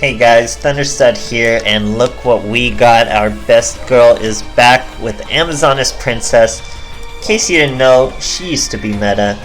Hey guys, THUNDERSTUD here, and look what we got. Our best girl is back with Amazoness Princess. In case you didn't know, she used to be meta.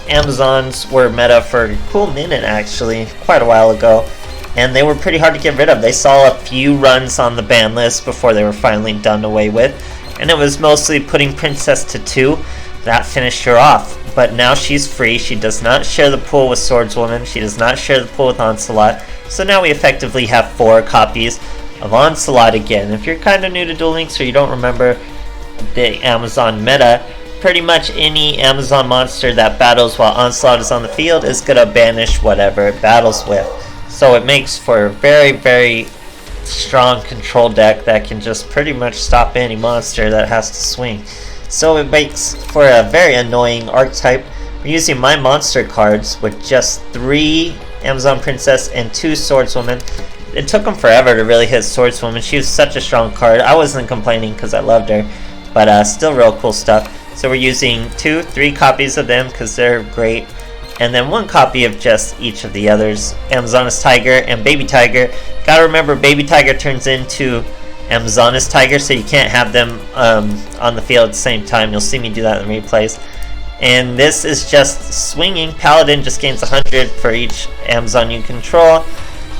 Amazons were meta for a cool minute actually, quite a while ago, and they were pretty hard to get rid of. They saw a few runs on the ban list before they were finally done away with, and it was mostly putting Princess to 2. That finished her off, but now she's free. She does not share the pool with Swordswoman, she does not share the pool with Onslaught, so now we effectively have 4 copies of Onslaught again. If you're kind of new to Duel Links or you don't remember the Amazon meta, pretty much any Amazon monster that battles while Onslaught is on the field is going to banish whatever it battles with. So it makes for a very, very strong control deck that can just pretty much stop any monster that has to swing. So it makes for a very annoying archetype. We're using my monster cards with just 3 Amazon Princess and 2 Swordswoman. It took them forever to really hit Swordswoman. She was such a strong card. I wasn't complaining because I loved her, but still real cool stuff. So we're using 3 copies of them because they're great, and then 1 copy of just each of the others. Amazoness Tiger and Baby Tiger. Gotta remember, Baby Tiger turns into Amazoness Tiger, so you can't have them on the field at the same time. You'll see me do that in the replays. And this is just swinging. Paladin just gains 100 for each Amazon you control.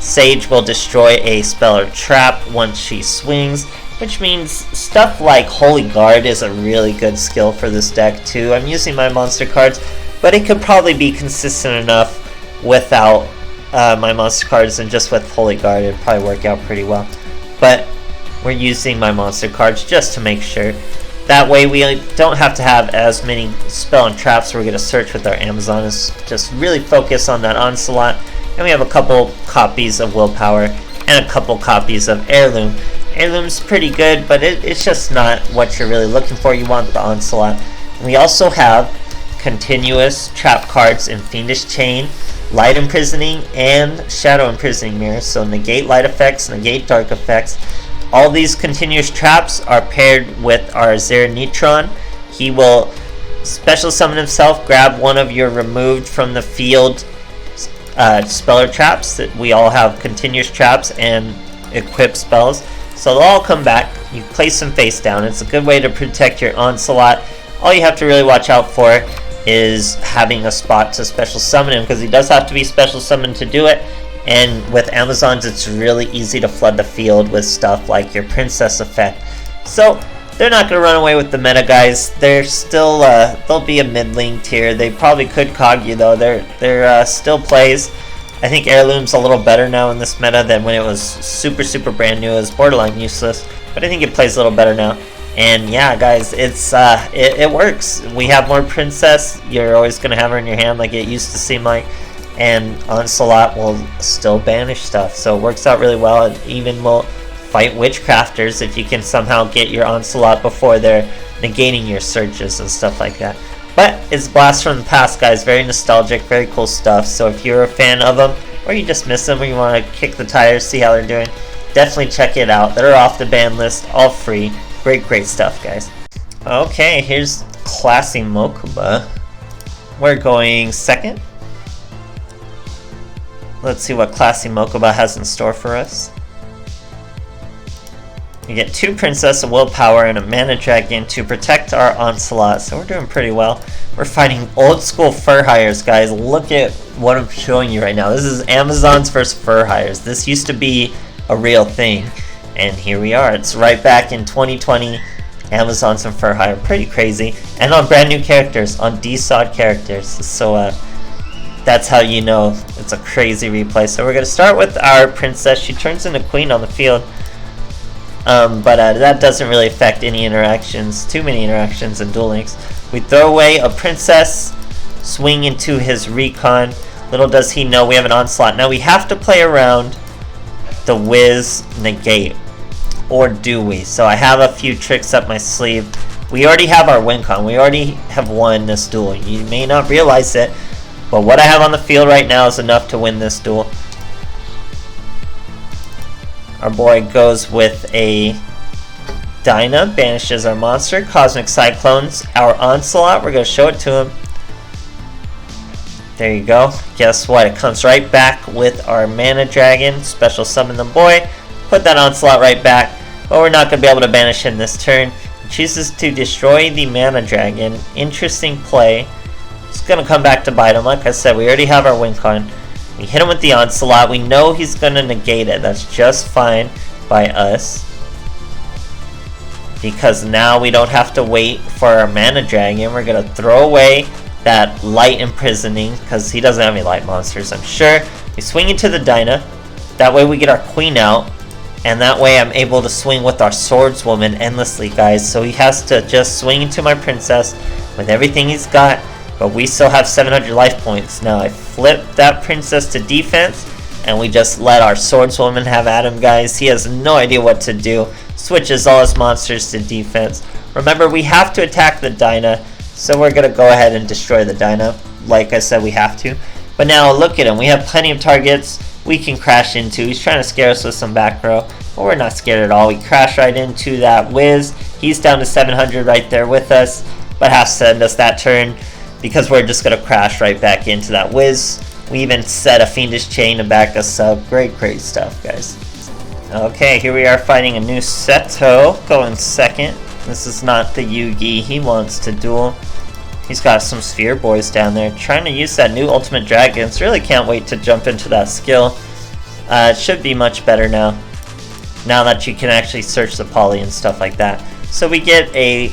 Sage will destroy a spell or trap once she swings, which means stuff like Holy Guard is a really good skill for this deck too. I'm using my monster cards, but it could probably be consistent enough without my monster cards, and just with Holy Guard it'd probably work out pretty well. But we're using my monster cards just to make sure. That way we don't have to have as many spell and traps we're going to search with our Amazoness. Just really focus on that Onslaught. And we have a couple copies of Willpower and a couple copies of Heirloom. Heirloom's pretty good, but it's just not what you're really looking for. You want the Onslaught. We also have continuous trap cards in Fiendish Chain, Light Imprisoning, and Shadow Imprisoning Mirror. So negate light effects, negate dark effects. All these continuous traps are paired with our Zeranitron. He will special summon himself, grab one of your removed from the field speller traps. That we all have continuous traps and equip spells, so they'll all come back. You place them face down. It's a good way to protect your Onslaught. All you have to really watch out for is having a spot to special summon him, because he does have to be special summoned to do it. And with Amazons, it's really easy to flood the field with stuff like your Princess effect. So they're not going to run away with the meta, guys. They're still they'll be a middling tier. They probably could cog you though. They're still plays. I think Heirloom's a little better now in this meta than when it was super brand new. It was borderline useless, but I think it plays a little better now. And yeah, guys, it works. We have more Princess. You're always going to have her in your hand like it used to seem like. And Onslaught will still banish stuff, so it works out really well. It even will fight Witchcrafters if you can somehow get your Onslaught before they're negating your searches and stuff like that. But it's Blast from the Past, guys. Very nostalgic, very cool stuff. So if you're a fan of them, or you just miss them, or you want to kick the tires, see how they're doing, definitely check it out. They're off the ban list, all free. Great stuff, guys. Okay, here's Classy Mokuba. We're going second. Let's see what Classy Mokuba has in store for us. We get 2 Princess, a Willpower, and a Mana Dragon to protect our Onslaught, so we're doing pretty well. We're fighting old school Fur Hires, guys. Look at what I'm showing you right now. This is Amazons versus Fur Hires. This used to be a real thing, and here we are. It's right back in 2020. Amazons and Fur Hire, pretty crazy. And on brand new characters, on DSOD characters. So that's how you know it's a crazy replay. So we're going to start with our Princess. She turns into Queen on the field, but that doesn't really affect any interactions, too many interactions in Duel Links. We throw away a Princess, swing into his Recon. Little does he know we have an Onslaught. Now we have to play around the Wiz negate, or do we? So I have a few tricks up my sleeve. We already have our win con. We already have won this duel. You may not realize it, but what I have on the field right now is enough to win this duel. Our boy goes with a Dyna, banishes our monster. Cosmic Cyclones, our Onslaught, we're going to show it to him. There you go. Guess what? It comes right back with our Mana Dragon. Special summon the boy. Put that Onslaught right back. But we're not going to be able to banish him this turn. He chooses to destroy the Mana Dragon. Interesting play. It's going to come back to bite him. Like I said, we already have our win con. We hit him with the Onslaught. We know he's going to negate it. That's just fine by us. Because now we don't have to wait for our Mana Dragon. We're going to throw away that Light Imprisoning, because he doesn't have any light monsters, I'm sure. We swing into the Dyna. That way we get our Queen out. And that way I'm able to swing with our Swordswoman endlessly, guys. So he has to just swing into my Princess with everything he's got. But we still have 700 life points. Now I flip that Princess to defense. And we just let our Swordswoman have at him, guys. He has no idea what to do. Switches all his monsters to defense. Remember, we have to attack the Dyna. So we're going to go ahead and destroy the Dyna. Like I said, we have to. But now look at him. We have plenty of targets we can crash into. He's trying to scare us with some back row. But we're not scared at all. We crash right into that Wiz. He's down to 700 right there with us. But has to end us that turn. Because we're just going to crash right back into that Wiz. We even set a Fiendish Chain to back us up. Great stuff, guys. Okay, here we are fighting a new Seto. Going second. This is not the Yugi he wants to duel. He's got some Sphere Boys down there trying to use that new Ultimate Dragons. Really can't wait to jump into that skill. It should be much better now. Now that you can actually search the poly and stuff like that. So we get a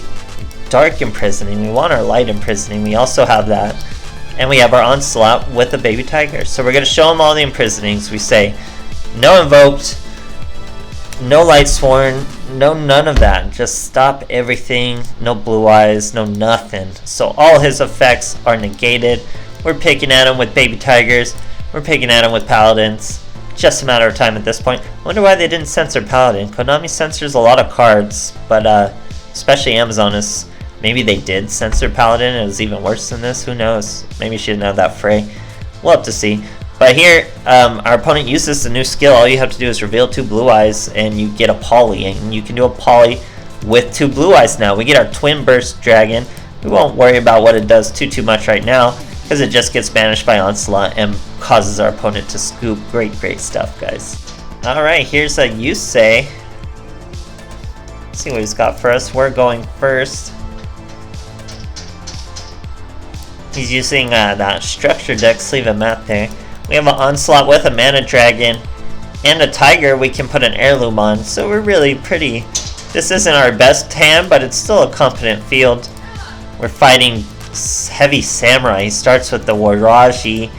Dark Imprisoning. We want our Light Imprisoning. We also have that. And we have our Onslaught with the Baby Tiger. So we're going to show him all the Imprisonings. We say, no Invoked, no Light Sworn, no none of that. Just stop everything. No Blue Eyes, no nothing. So all his effects are negated. We're picking at him with Baby Tigers. We're picking at him with Paladins. Just a matter of time at this point. I wonder why they didn't censor Paladin. Konami censors a lot of cards, but especially Amazon is... Maybe they did censor Paladin. It was even worse than this. Who knows? Maybe she didn't have that fray. We'll have to see. But here, our opponent uses the new skill. All you have to do is reveal 2 Blue Eyes, and you get a Poly. And you can do a Poly with 2 Blue Eyes now. We get our Twin Burst Dragon. We won't worry about what it does too much right now, because it just gets banished by Onslaught and causes our opponent to scoop. Great stuff, guys. Alright, here's a Yusei. Let's see what he's got for us. We're going first. He's using that structure deck, sleeve and mat there. We have an Onslaught with a Mana Dragon and a Tiger we can put an Heirloom on. So we're really pretty... This isn't our best hand, but it's still a competent field. We're fighting heavy Samurai. He starts with the Waraji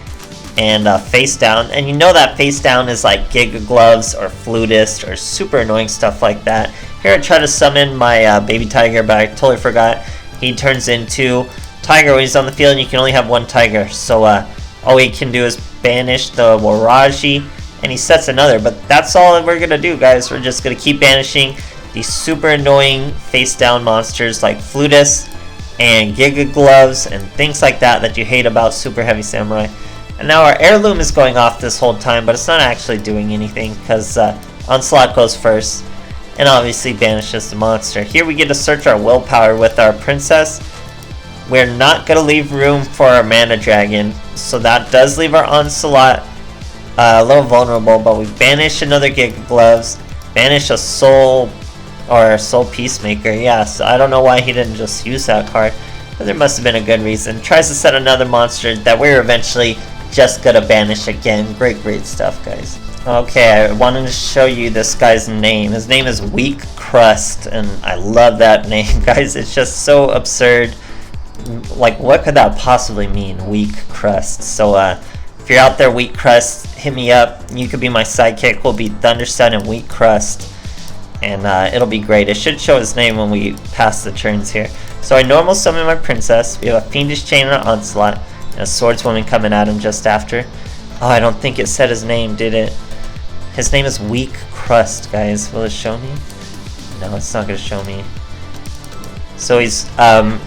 and Face Down. And you know that Face Down is like Giga Gloves or Flutist or super annoying stuff like that. Here I try to summon my Baby Tiger, but I totally forgot. He turns into... Tiger when he's on the field, and you can only have 1 Tiger. So all we can do is banish the Waraji, and he sets another. But that's all that we're going to do, guys. We're just going to keep banishing these super annoying face-down monsters like Flutist and Giga Gloves and things like that that you hate about Super Heavy Samurai. And now our Heirloom is going off this whole time, but it's not actually doing anything because Onslaught goes first and obviously banishes the monster. Here we get to search our willpower with our Princess. We're not going to leave room for our Mana Dragon, so that does leave our Onslaught a little vulnerable, but we banish another Giga Gloves, banish a Soul Peacemaker. Yeah, so I don't know why he didn't just use that card, but there must have been a good reason. Tries to set another monster that we're eventually just going to banish again. Great stuff, guys. Okay, I wanted to show you this guy's name. His name is Weak Crust, and I love that name, guys. It's just so absurd. Like, what could that possibly mean, Weak Crust? So if you're out there, Weak Crust, hit me up. You could be my sidekick. We'll be THUNDERSTUD and Weak Crust, and it'll be great. It should show his name when we pass the turns here. So I normal summon my Princess. We have a Fiendish Chain and an Onslaught, and a Swordswoman coming at him just after. Oh, I don't think it said his name, did it? His name is Weak Crust, guys. Will it show me? No, it's not going to show me. So he's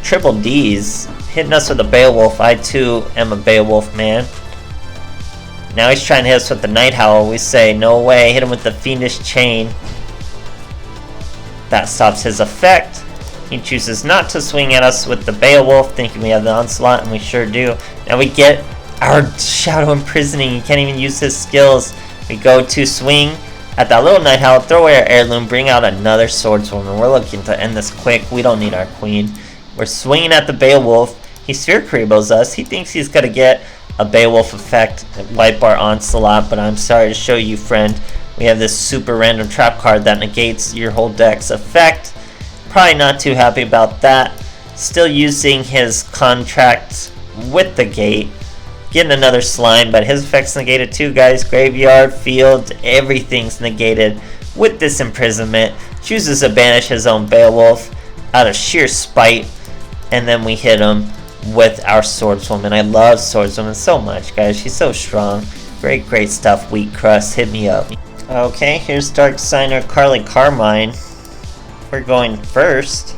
triple D's, hitting us with a Beowulf. I too am a Beowulf man. Now he's trying to hit us with the Night Howl. We say, no way, hit him with the Fiendish Chain. That stops his effect. He chooses not to swing at us with the Beowulf, thinking we have the Onslaught, and we sure do. Now we get our Shadow Imprisoning. He can't even use his skills. We go to swing at that little Night Owl, throw away our Heirloom, bring out another Swordswoman. We're looking to end this quick. We don't need our Queen. We're swinging at the Beowulf. He Sphere Creebles us. He thinks he's going to get a Beowulf effect, wipe our Onslaught, but I'm sorry to show you, friend. We have this super random trap card that negates your whole deck's effect. Probably not too happy about that. Still using his contract with the gate. Getting another Slime, but his effect's negated too, guys. Graveyard, field, everything's negated with this imprisonment. Chooses to banish his own Beowulf out of sheer spite, and then we hit him with our Swordswoman. I love Swordswoman so much, guys. She's so strong. Great stuff. Wheat Crust, hit me up. Okay, here's Dark Signer Carly Carmine. We're going first,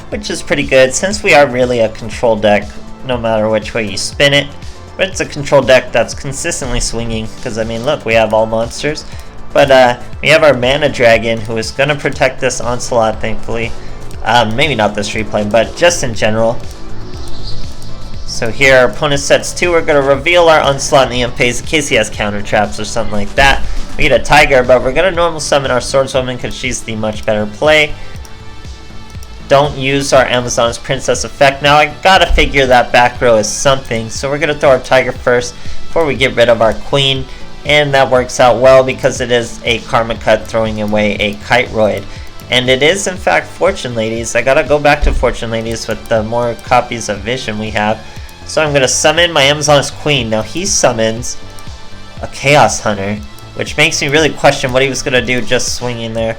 which is pretty good since we are really a control deck no matter which way you spin it. But it's a control deck that's consistently swinging because, I mean, look, we have all monsters. But we have our Mana Dragon who is going to protect this Onslaught, thankfully. Maybe not this replay, but just in general. So here our opponent sets 2. We're going to reveal our Onslaught in the end phase in case he has counter traps or something like that. We get a Tiger, but we're going to normal summon our Swordswoman because she's the much better play. Don't use our Amazon's Princess effect. Now I gotta figure that back row is something, so we're gonna throw our Tiger first before we get rid of our Queen, and that works out well because it is a Karma Cut throwing away a Kiteroid. And it is in fact Fortune Ladies. I gotta go back to Fortune Ladies with the more copies of Vision we have. So I'm gonna summon my Amazon's Queen. Now he summons a Chaos Hunter, which makes me really question what he was gonna do just swinging there.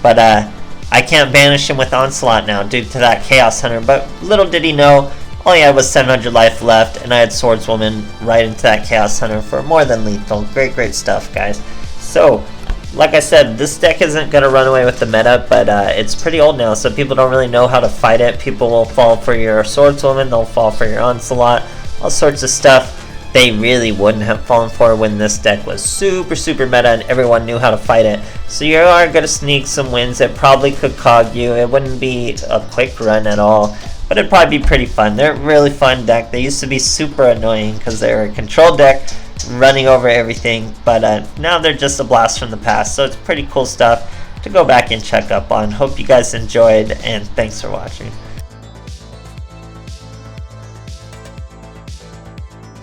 But I can't banish him with Onslaught now due to that Chaos Hunter, but little did he know, all he had was 700 life left, and I had Swordswoman right into that Chaos Hunter for more than lethal. Great stuff, guys. So, like I said, this deck isn't going to run away with the meta, but it's pretty old now, so people don't really know how to fight it. People will fall for your Swordswoman, they'll fall for your Onslaught, all sorts of stuff they really wouldn't have fallen for when this deck was super meta and everyone knew how to fight it. So you are going to sneak some wins. It probably could cog you. It wouldn't be a quick run at all, but it'd probably be pretty fun. They're a really fun deck. They used to be super annoying because they're a control deck running over everything, but now they're just a blast from the past. So it's pretty cool stuff to go back and check up on. Hope you guys enjoyed, and thanks for watching.